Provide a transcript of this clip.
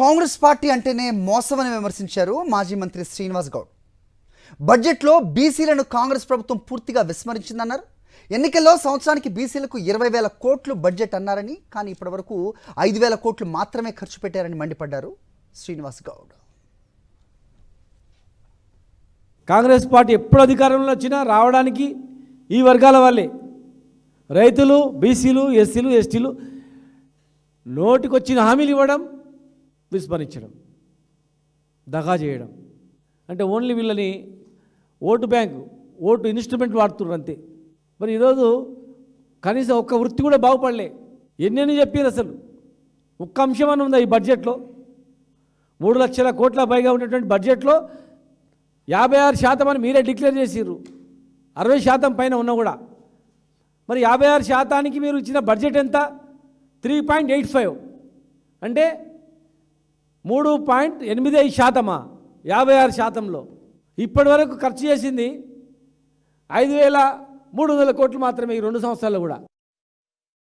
Congress party అంటేనే మోసమని విమర్శించారు మాజీ మంత్రి శ్రీనివాస్ గౌడ్. బడ్జెట్లో బీసీలను కాంగ్రెస్ ప్రభుత్వం పూర్తిగా విస్మరించిందన్నారు. ఎన్నికల్లో సంవత్సరానికి బీసీలకు 20,000 కోట్లు బడ్జెట్ అన్నారని, కానీ ఇప్పటివరకు 5,000 కోట్లు మాత్రమే ఖర్చు పెట్టారని మండిపడ్డారు శ్రీనివాస్ గౌడ్. కాంగ్రెస్ పార్టీ ఎప్పుడు అధికారంలో వచ్చినా రావడానికి ఈ వర్గాల వాళ్ళే, రైతులు, బీసీలు, ఎస్సీలు, ఎస్టీలు నోటికొచ్చిన హామీలు ఇవ్వడం, విస్మరించడం, దగా చేయడం. అంటే ఓన్లీ వీళ్ళని ఓటు బ్యాంకు, ఓటు ఇన్స్ట్రుమెంట్ వాడుతున్నారు అంతే. మరి ఈరోజు కనీసం ఒక్క వృత్తి కూడా బాగుపడలే. ఎన్నెన్ని చెప్పారు అసలు? ఒక్క అంశం అని ఉందా ఈ బడ్జెట్లో? 3 లక్షల కోట్ల పైగా ఉన్నటువంటి బడ్జెట్లో 56% అని మీరే డిక్లేర్ చేసిర్రు. 60% పైన ఉన్నా కూడా మరి 56%కి మీరు ఇచ్చిన బడ్జెట్ ఎంత? 3.85 అంటే 3.85%. 56%లో ఇప్పటి వరకు ఖర్చు చేసింది 5,300 కోట్లు మాత్రమే ఈ 2 సంవత్సరాల్లో కూడా.